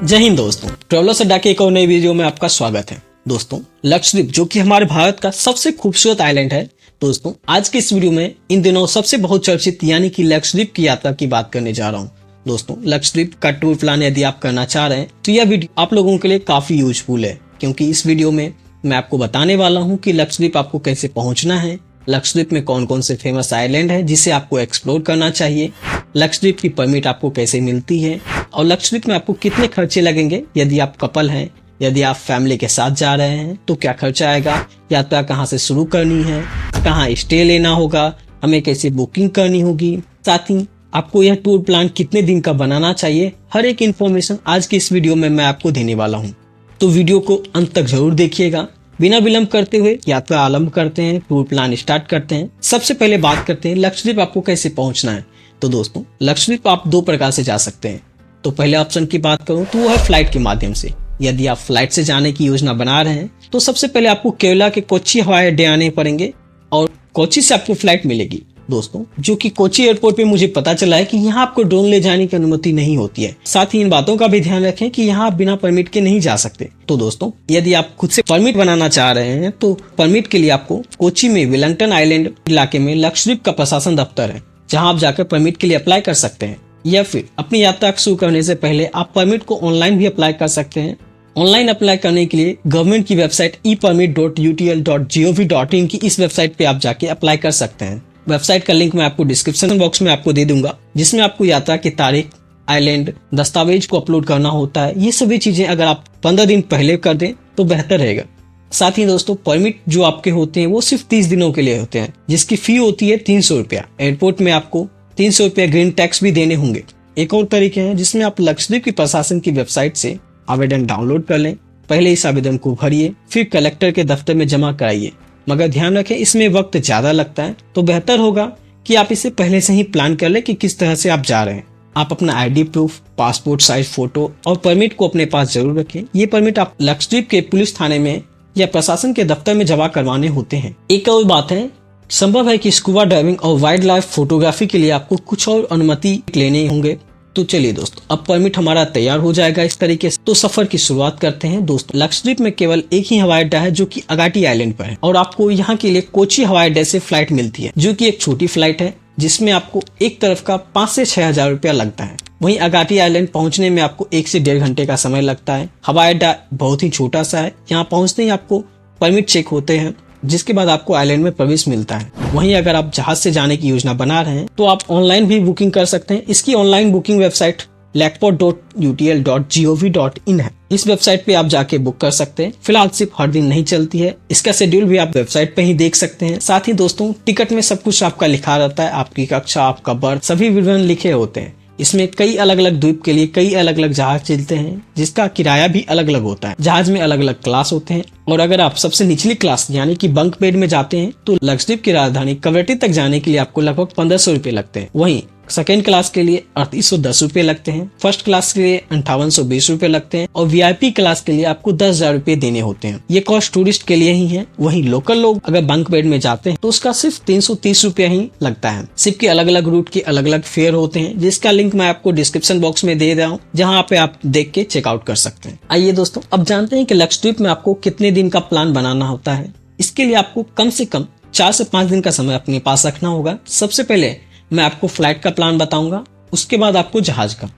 जय हिंद दोस्तों, ट्रैवलर्स अड्डा के एक और नई वीडियो में आपका स्वागत है। दोस्तों, लक्षद्वीप जो कि हमारे भारत का सबसे खूबसूरत आइलैंड है। दोस्तों, आज के इस वीडियो में इन दिनों सबसे बहुत चर्चित यानी कि लक्षद्वीप की यात्रा की बात करने जा रहा हूँ। दोस्तों, लक्षद्वीप का टूर प्लान यदि आप करना चाह रहे हैं तो यह वीडियो आप लोगों के लिए काफी यूजफुल है, क्योंकि इस वीडियो में मैं आपको बताने वाला हूँ कि लक्षद्वीप आपको कैसे पहुंचना है, लक्षद्वीप में कौन कौन से फेमस आइलैंड है जिसे आपको एक्सप्लोर करना चाहिए, लक्षद्वीप की परमिट आपको कैसे मिलती है और लक्षद्वीप में आपको कितने खर्चे लगेंगे यदि आप कपल हैं, यदि आप फैमिली के साथ जा रहे हैं तो क्या खर्चा आएगा, यात्रा कहाँ से शुरू करनी है, कहाँ स्टे लेना होगा, हमें कैसे बुकिंग करनी होगी, साथ ही आपको यह टूर प्लान कितने दिन का बनाना चाहिए, हर एक इन्फॉर्मेशन आज की इस वीडियो में मैं आपको देने वाला हूँ। तो वीडियो को अंत तक जरूर देखिएगा। बिना विलंब करते हुए यात्रा आरंभ करते हैं, टूर प्लान स्टार्ट करते हैं। सबसे पहले बात करते हैं लक्षद्वीप आपको कैसे पहुंचना है। तो दोस्तों, लक्षद्वीप आप दो प्रकार से जा सकते हैं। तो पहले ऑप्शन की बात करूं तो वो है फ्लाइट के माध्यम से। यदि आप फ्लाइट से जाने की योजना बना रहे हैं तो सबसे पहले आपको केरला के कोच्चि हवाई अड्डे आने पड़ेंगे और कोच्चि से आपको फ्लाइट मिलेगी। दोस्तों, जो कि कोच्चि एयरपोर्ट पे मुझे पता चला है कि यहाँ आपको ड्रोन ले जाने की अनुमति नहीं होती है। साथ ही इन बातों का भी ध्यान रखें कि यहाँ आप बिना परमिट के नहीं जा सकते। तो दोस्तों, यदि आप खुद से परमिट बनाना चाह रहे हैं तो परमिट के लिए आपको कोच्चि में वेलिंगटन आइलैंड इलाके में लक्षद्वीप का प्रशासन दफ्तर है, जहाँ आप जाकर परमिट के लिए अप्लाई कर सकते हैं। या फिर अपनी यात्रा शुरू करने से पहले आप परमिट को ऑनलाइन भी अप्लाई कर सकते हैं। ऑनलाइन अप्लाई करने के लिए गवर्नमेंट की वेबसाइट epermit.utl.gov.in की इस वेबसाइट पे आप जाके अप्लाई कर सकते हैं। वेबसाइट का लिंक मैं आपको डिस्क्रिप्शन बॉक्स में आपको दे दूंगा, जिसमें आपको यात्रा की तारीख, आइलैंड, दस्तावेज को अपलोड करना होता है। ये सभी चीजें अगर आप 15 दिन पहले कर दें तो बेहतर रहेगा। साथ ही दोस्तों, परमिट जो आपके होते हैं वो सिर्फ 30 दिनों के लिए होते हैं, जिसकी फी होती है 300 रुपया। एयरपोर्ट में आपको 300 रुपया ग्रीन टैक्स भी देने होंगे। एक और तरीके हैं जिसमें आप लक्षद्वीप की प्रशासन की वेबसाइट से आवेदन डाउनलोड कर लें। पहले इस आवेदन को भरिए, फिर कलेक्टर के दफ्तर में जमा कराइए। मगर ध्यान रखें, इसमें वक्त ज्यादा लगता है, तो बेहतर होगा कि आप इसे पहले से ही प्लान कर लें कि किस तरह से आप जा रहे हैं। आप अपना ID proof, passport size photo और परमिट को अपने पास जरूर रखें। ये परमिट आप लक्षद्वीप के पुलिस थाने में या प्रशासन के दफ्तर में जमा करवाने होते हैं। एक और बात है, संभव है कि स्कूबा डाइविंग और वाइल्ड लाइफ फोटोग्राफी के लिए आपको कुछ और अनुमति लेने होंगे। तो चलिए दोस्तों, अब परमिट हमारा तैयार हो जाएगा इस तरीके से। तो सफर की शुरुआत करते हैं। दोस्तों, लक्षद्वीप में केवल एक ही हवाई अड्डा है जो कि अगाटी आइलैंड पर है और आपको यहाँ के लिए कोच्चि हवाई अड्डे से फ्लाइट मिलती है, जो कि एक छोटी फ्लाइट है जिसमें आपको एक तरफ का 5 से 6 हजार रुपया लगता है। वहीं अगाटी आइलैंड पहुंचने में आपको 1 से 1.5 घंटे का समय लगता है। हवाई अड्डा बहुत ही छोटा सा है। यहाँ पहुंचते ही आपको परमिट चेक होते हैं, जिसके बाद आपको आइलैंड में प्रवेश मिलता है। वहीं अगर आप जहाज से जाने की योजना बना रहे हैं तो आप ऑनलाइन भी बुकिंग कर सकते हैं। इसकी ऑनलाइन बुकिंग वेबसाइट lakeport.utl.gov.in है। इस वेबसाइट पे आप जाके बुक कर सकते हैं। फिलहाल सिर्फ हर दिन नहीं चलती है, इसका शेड्यूल भी आप वेबसाइट पे ही देख सकते हैं। साथ ही दोस्तों, टिकट में सब कुछ आपका लिखा रहता है, आपकी कक्षा, आपका बर्थ, सभी विवरण लिखे होते हैं। इसमें कई अलग अलग द्वीप के लिए कई अलग अलग जहाज चलते हैं, जिसका किराया भी अलग अलग होता है। जहाज में अलग अलग क्लास होते हैं और अगर आप सबसे निचली क्लास यानी कि बंक बेड में जाते हैं तो लक्षद्वीप की राजधानी कवरत्ती तक जाने के लिए आपको लगभग 1500 रुपए लगते हैं। वहीं सेकेंड क्लास के लिए 3810 रुपए लगते हैं, फर्स्ट क्लास के लिए 5820 रुपए लगते हैं और वीआईपी क्लास के लिए आपको 10,000 रुपए देने होते हैं। ये कॉस्ट टूरिस्ट के लिए ही है। वहीं लोकल लोग अगर बंक बेड में जाते हैं तो उसका सिर्फ 330 रुपया ही लगता है। शिप के अलग अलग रूट के अलग अलग फेयर होते हैं, जिसका लिंक मैं आपको डिस्क्रिप्शन बॉक्स में दे रहा हूँ, जहाँ पे आप देख के चेकआउट कर सकते हैं। आइए दोस्तों, अब जानते हैं कि लक्षद्वीप में आपको कितने दिन का प्लान बनाना होता है। इसके लिए आपको कम से कम 4 से 5 दिन का समय अपने पास रखना होगा। सबसे पहले मैं आपको फ्लाइट का प्लान बताऊंगा, उसके बाद आपको जहाज का।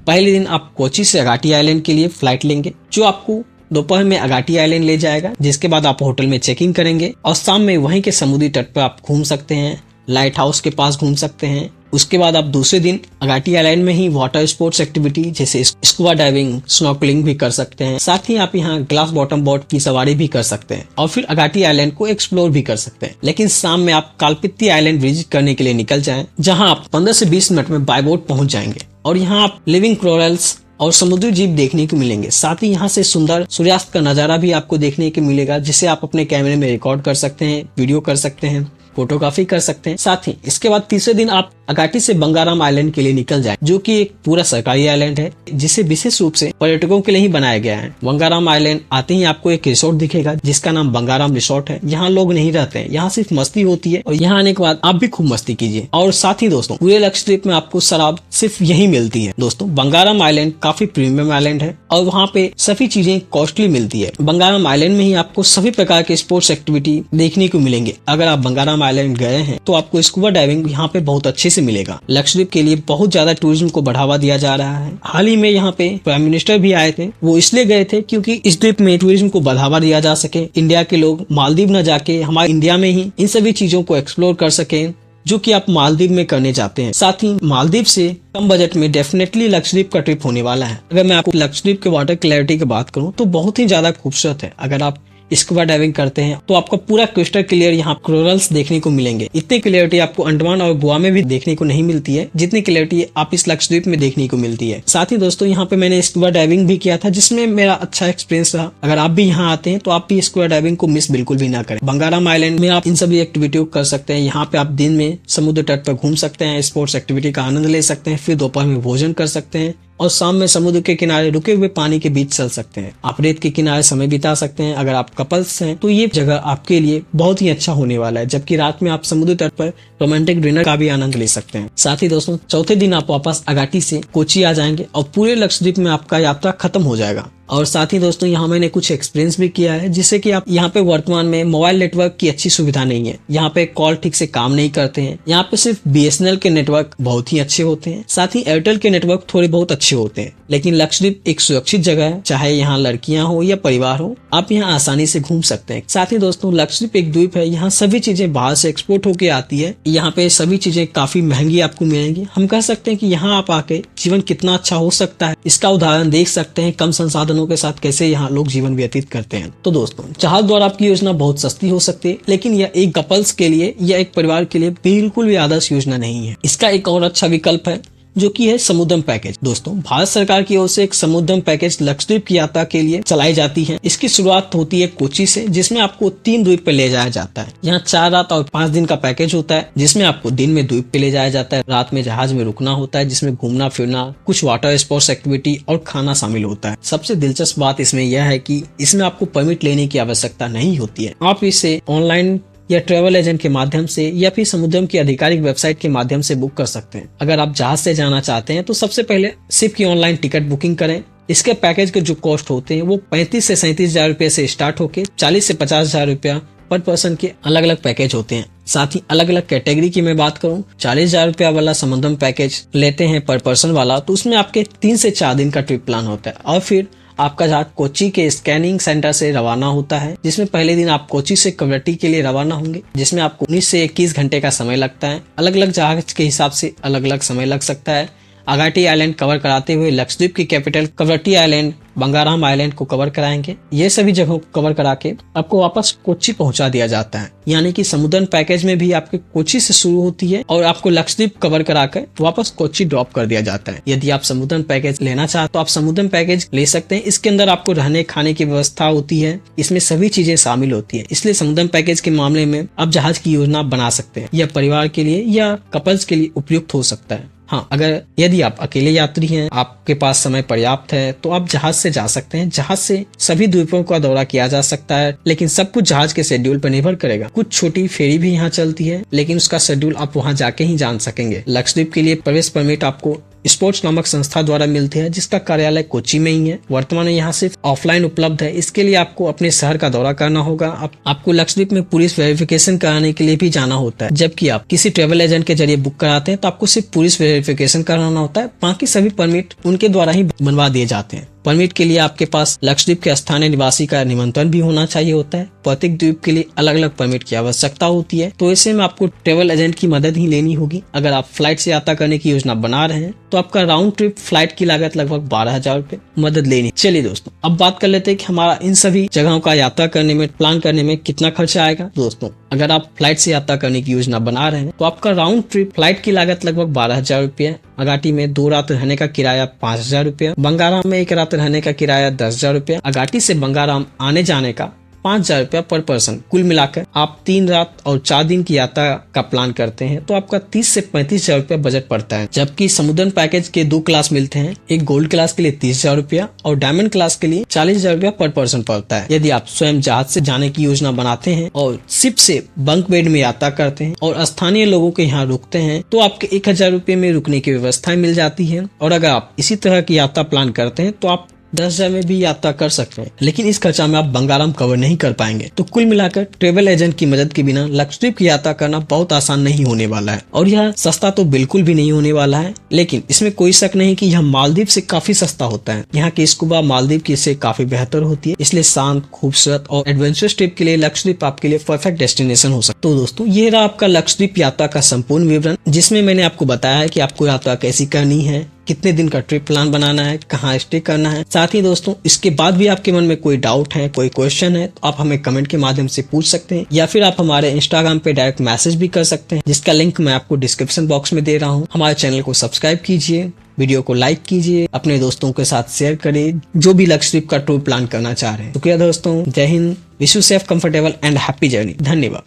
पहले दिन आप कोच्चि से अगाटी आइलैंड के लिए फ्लाइट लेंगे, जो आपको दोपहर में अगाटी आइलैंड ले जाएगा। जिसके बाद आप होटल में चेक इन करेंगे और शाम में वहीं के समुद्री तट पर आप घूम सकते हैं, लाइट हाउस के पास घूम सकते हैं। उसके बाद आप दूसरे दिन अगाटी आइलैंड में ही वाटर स्पोर्ट्स एक्टिविटी जैसे स्कूबा डाइविंग, स्नॉर्कलिंग भी कर सकते हैं। साथ ही आप यहाँ ग्लास बॉटम बोट की सवारी भी कर सकते हैं और फिर अगाटी आइलैंड को एक्सप्लोर भी कर सकते हैं। लेकिन शाम में आप कालपित्ती आइलैंड विजिट करने के लिए निकल जाएं, जहाँ आप 15 से 20 मिनट में बाय बोट पहुंच जाएंगे और यहाँ आप लिविंग कोरल्स और समुद्री जीव देखने को मिलेंगे। साथ ही यहाँ से सुंदर सूर्यास्त का नजारा भी आपको देखने को मिलेगा, जिसे आप अपने कैमरे में रिकॉर्ड कर सकते हैं, वीडियो कर सकते हैं, फोटोग्राफी कर सकते हैं। साथ ही इसके बाद तीसरे दिन आप अगाटी से बंगाराम आइलैंड के लिए निकल जाए, जो कि एक पूरा सरकारी आइलैंड है जिसे विशेष रूप से पर्यटकों के लिए ही बनाया गया है। बंगाराम आइलैंड आते ही आपको एक रिसोर्ट दिखेगा जिसका नाम बंगाराम रिसोर्ट है। यहाँ लोग नहीं रहते हैं, यहाँ सिर्फ मस्ती होती है और यहाँ आने के बाद आप भी खूब मस्ती कीजिए। और साथ ही दोस्तों पूरे लक्षद्वीप में आपको शराब सिर्फ यही मिलती है। दोस्तों बंगाराम आइलैंड काफी प्रीमियम आइलैंड है और वहाँ पे सभी चीजें कॉस्टली मिलती है। बंगाराम आइलैंड में ही आपको सभी प्रकार के स्पोर्ट्स एक्टिविटी देखने को मिलेंगे। अगर आप बंगाराम आइलैंड गए हैं तो आपको स्कूबा डाइविंग यहाँ पे बहुत अच्छे से मिलेगा। लक्षद्वीप के लिए बहुत ज्यादा टूरिज्म को बढ़ावा दिया जा रहा है। हाल ही में यहाँ पे प्राइम मिनिस्टर भी आए थे, वो इसलिए गए थे क्योंकि इस द्वीप में टूरिज्म को बढ़ावा दिया जा सके। इंडिया के लोग मालदीव न जाके हमारे इंडिया में ही इन सभी चीजों को एक्सप्लोर कर सके जो कि आप मालदीव में करने जाते हैं। साथ ही मालदीव से कम बजट में डेफिनेटली लक्षद्वीप का ट्रिप होने वाला है। अगर मैं आपको लक्षद्वीप के वाटर क्लैरिटी की बात करूं तो बहुत ही ज्यादा खूबसूरत है। अगर आप स्कूबा डाइविंग करते हैं तो आपको पूरा क्रिस्टल क्लियर यहाँ कोरल्स देखने को मिलेंगे। इतनी क्लियरिटी आपको अंडमान और गोवा में भी देखने को नहीं मिलती है जितनी क्लियरिटी आप इस लक्षद्वीप में देखने को मिलती है। साथ ही दोस्तों यहाँ पे मैंने स्कूबा डाइविंग भी किया था जिसमें मेरा अच्छा एक्सपीरियंस रहा। अगर आप भी यहाँ आते हैं तो आप भी स्कूबा डाइविंग को मिस बिल्कुल भी ना करें। बंगाराम आइलैंड में आप इन सभी एक्टिविटी को कर सकते हैं। यहाँ पे आप दिन में समुद्र तट पर घूम सकते हैं, स्पोर्ट्स एक्टिविटी का आनंद ले सकते हैं, फिर दोपहर में भोजन कर सकते हैं और शाम में समुद्र के किनारे रुके हुए पानी के बीच चल सकते हैं। आप रेत के किनारे समय बिता सकते हैं। अगर आप कपल्स हैं तो ये जगह आपके लिए बहुत ही अच्छा होने वाला है। जबकि रात में आप समुद्र तट पर रोमांटिक डिनर का भी आनंद ले सकते हैं। साथ ही दोस्तों चौथे दिन आप वापस अगाटी से कोची आ जाएंगे और पूरे लक्षद्वीप में आपका यात्रा खत्म हो जाएगा। और साथ ही दोस्तों यहाँ मैंने कुछ एक्सपीरियंस भी किया है जिससे कि आप यहाँ पे वर्तमान में मोबाइल नेटवर्क की अच्छी सुविधा नहीं है। यहाँ पे कॉल ठीक से काम नहीं करते हैं। यहाँ पे सिर्फ BSNL के नेटवर्क बहुत ही अच्छे होते हैं, साथ ही एयरटेल के नेटवर्क थोड़े बहुत अच्छे होते हैं। लेकिन लक्षद्वीप एक सुरक्षित जगह है, चाहे यहाँ लड़कियां हो या परिवार हो, आप यहाँ आसानी से घूम सकते हैं। साथ ही दोस्तों लक्षद्वीप एक द्वीप है, यहाँ सभी चीजें बाहर से एक्सपोर्ट होके आती है। यहाँ पे सभी चीजें काफी महंगी आपको मिलेंगी। हम कह सकते हैं कि यहाँ आप आके जीवन कितना अच्छा हो सकता है इसका उदाहरण देख सकते हैं। कम संसाधनों के साथ कैसे यहाँ लोग जीवन व्यतीत करते हैं। तो दोस्तों जहाज द्वारा आपकी योजना बहुत सस्ती हो सकती है, लेकिन यह एक कपल्स के लिए या एक परिवार के लिए बिल्कुल भी आदर्श योजना नहीं है। इसका एक और अच्छा विकल्प है जो कि है समुद्रम पैकेज। दोस्तों भारत सरकार की ओर से एक समुद्रम पैकेज लक्षद्वीप की यात्रा के लिए चलाई जाती है। इसकी शुरुआत होती है कोची से, जिसमें आपको 3 द्वीप पे ले जाया जाता है। यहाँ 4 रात और 5 दिन का पैकेज होता है, जिसमें आपको दिन में द्वीप पे ले जाया जाता है, रात में जहाज में रुकना होता है, जिसमें घूमना फिरना, कुछ वाटर स्पोर्ट्स एक्टिविटी और खाना शामिल होता है। सबसे दिलचस्प बात इसमें यह है कि इसमें आपको परमिट लेने की आवश्यकता नहीं होती है। आप इसे ऑनलाइन या ट्रेवल एजेंट के माध्यम से या फिर समुद्रम की आधिकारिक वेबसाइट के माध्यम से बुक कर सकते हैं। अगर आप जहाज से जाना चाहते हैं तो सबसे पहले शिप की ऑनलाइन टिकट बुकिंग करें। इसके पैकेज के जो कॉस्ट होते हैं वो 35 से 37 हजार रुपए से स्टार्ट होके 40 से 50 हजार रुपया पर पर्सन के अलग अलग पैकेज होते हैं। साथ ही अलग अलग कैटेगरी की मैं बात करूं, 40 हजार रुपया वाला समुद्रम पैकेज लेते हैं पर पर्सन वाला, तो उसमें आपके 3 से 4 दिन का ट्रिप प्लान होता है और फिर आपका जहाज कोची के स्कैनिंग सेंटर से रवाना होता है, जिसमें पहले दिन आप कोची से कवरत्ती के लिए रवाना होंगे, जिसमें आपको 19 से 21 घंटे का समय लगता है। अलग अलग जहाज के हिसाब से अलग अलग समय लग सकता है। अगाटी आइलैंड कवर कराते हुए लक्षद्वीप की capital Kavaratti island, Bangaram island को कवर कराएंगे। ये सभी जगहों को कवर करा के आपको वापस कोची पहुंचा दिया जाता है। यानी कि समुद्रम पैकेज में भी आपके कोची से शुरू होती है और आपको लक्षद्वीप कवर कराकर वापस कोची ड्रॉप कर दिया जाता है। यदि आप समुद्रम पैकेज लेना चाहते तो आप समुद्रम पैकेज ले सकते हैं। इसके अंदर आपको रहने खाने की व्यवस्था होती है, इसमें सभी चीजें शामिल होती है। इसलिए समुद्रम पैकेज के मामले में आप जहाज की योजना बना सकते हैं। यह परिवार के लिए या कपल्स के लिए उपयुक्त हो सकता है। हाँ, अगर यदि आप अकेले यात्री हैं, आपके पास समय पर्याप्त है, तो आप जहाज से जा सकते हैं। जहाज से सभी द्वीपों का दौरा किया जा सकता है, लेकिन सब कुछ जहाज के शेड्यूल पर निर्भर करेगा। कुछ छोटी फेरी भी यहाँ चलती है, लेकिन उसका शेड्यूल आप वहाँ जाके ही जान सकेंगे। लक्षद्वीप के लिए प्रवेश परमिट आपको स्पोर्ट्स नामक संस्था द्वारा मिलती है, जिसका कार्यालय कोची में ही है। वर्तमान में यहाँ सिर्फ ऑफलाइन उपलब्ध है। इसके लिए आपको अपने शहर का दौरा करना होगा। आपको लक्षद्वीप में पुलिस वेरिफिकेशन कराने के लिए भी जाना होता है। जबकि आप किसी ट्रेवल एजेंट के जरिए बुक कराते हैं तो आपको सिर्फ पुलिस वेरिफिकेशन कराना होता है, बाकी सभी परमिट उनके द्वारा ही बनवा दिए जाते हैं। परमिट के लिए आपके पास लक्षद्वीप के स्थानीय निवासी का निमंत्रण भी होना चाहिए होता है। प्रत्येक द्वीप के लिए अलग अलग परमिट की आवश्यकता होती है, तो ऐसे में आपको ट्रेवल एजेंट की मदद ही लेनी होगी। अगर आप फ्लाइट से यात्रा करने की योजना बना रहे हैं तो आपका राउंड ट्रिप फ्लाइट की लागत लगभग 12 हजार रुपए मदद लेनी। चलिए दोस्तों, अब बात कर लेते हैं कि हमारा इन सभी जगहों का यात्रा करने में, प्लान करने में कितना खर्चा आएगा। दोस्तों, अगर आप फ्लाइट से यात्रा करने की योजना बना रहे हैं तो आपका राउंड ट्रिप फ्लाइट की लागत लगभग 12 हजार रुपये। अगाटी में 2 रात रहने का किराया 5 हजार रुपया, बंगाराम में 1 रात रहने का किराया 10 हजार रुपया, अगाटी से बंगाराम आने जाने का 5,000 रुपया पर पर्सन। कुल मिलाकर आप 3 रात और 4 दिन की यात्रा का प्लान करते हैं तो आपका 30 से 35,000 रुपया बजट पड़ता है। जबकि समुद्रन पैकेज के 2 क्लास मिलते हैं, एक गोल्ड क्लास के लिए 30,000 रुपया और डायमंड क्लास के लिए 40,000 रुपया पर पर्सन पड़ता है। यदि आप स्वयं जहाज से जाने की योजना बनाते हैं और शिप से बंक बेड में यात्रा करते हैं और स्थानीय लोगों के यहाँ रुकते हैं तो आपके 1,000 रुपये में रुकने की व्यवस्था मिल जाती है। और अगर आप इसी तरह की यात्रा प्लान करते हैं तो आप 10,000 में भी यात्रा कर सकते हैं, लेकिन इस खर्चा में आप बंगाराम कवर नहीं कर पाएंगे। तो कुल मिलाकर ट्रेवल एजेंट की मदद के बिना लक्षद्वीप की यात्रा करना बहुत आसान नहीं होने वाला है और यह सस्ता तो बिल्कुल भी नहीं होने वाला है। लेकिन इसमें कोई शक नहीं कि यह मालदीव से काफी सस्ता होता है। यहाँ की स्कूबा मालदीव की से काफी बेहतर होती है, इसलिए शांत, खूबसूरत और एडवेंचरस ट्रिप के लिए लक्षद्वीप आपके लिए परफेक्ट डेस्टिनेशन हो सकता है। तो दोस्तों, ये रहा आपका लक्षद्वीप यात्रा का संपूर्ण विवरण, जिसमें मैंने आपको बताया है कि आपको यात्रा कैसी करनी है, कितने दिन का ट्रिप प्लान बनाना है, कहाँ स्टे करना है। साथ ही दोस्तों, इसके बाद भी आपके मन में कोई डाउट है, कोई क्वेश्चन है तो आप हमें कमेंट के माध्यम से पूछ सकते हैं या फिर आप हमारे इंस्टाग्राम पे डायरेक्ट मैसेज भी कर सकते हैं, जिसका लिंक मैं आपको डिस्क्रिप्शन बॉक्स में दे रहा हूँ। हमारे चैनल को सब्सक्राइब कीजिए, वीडियो को लाइक कीजिए, अपने दोस्तों के साथ शेयर करिए जो भी लक्षद्वीप का टूर प्लान करना चाह रहे हैं। शुक्रिया दोस्तों, जय Hind, wish you safe, comfortable and happy journey. धन्यवाद।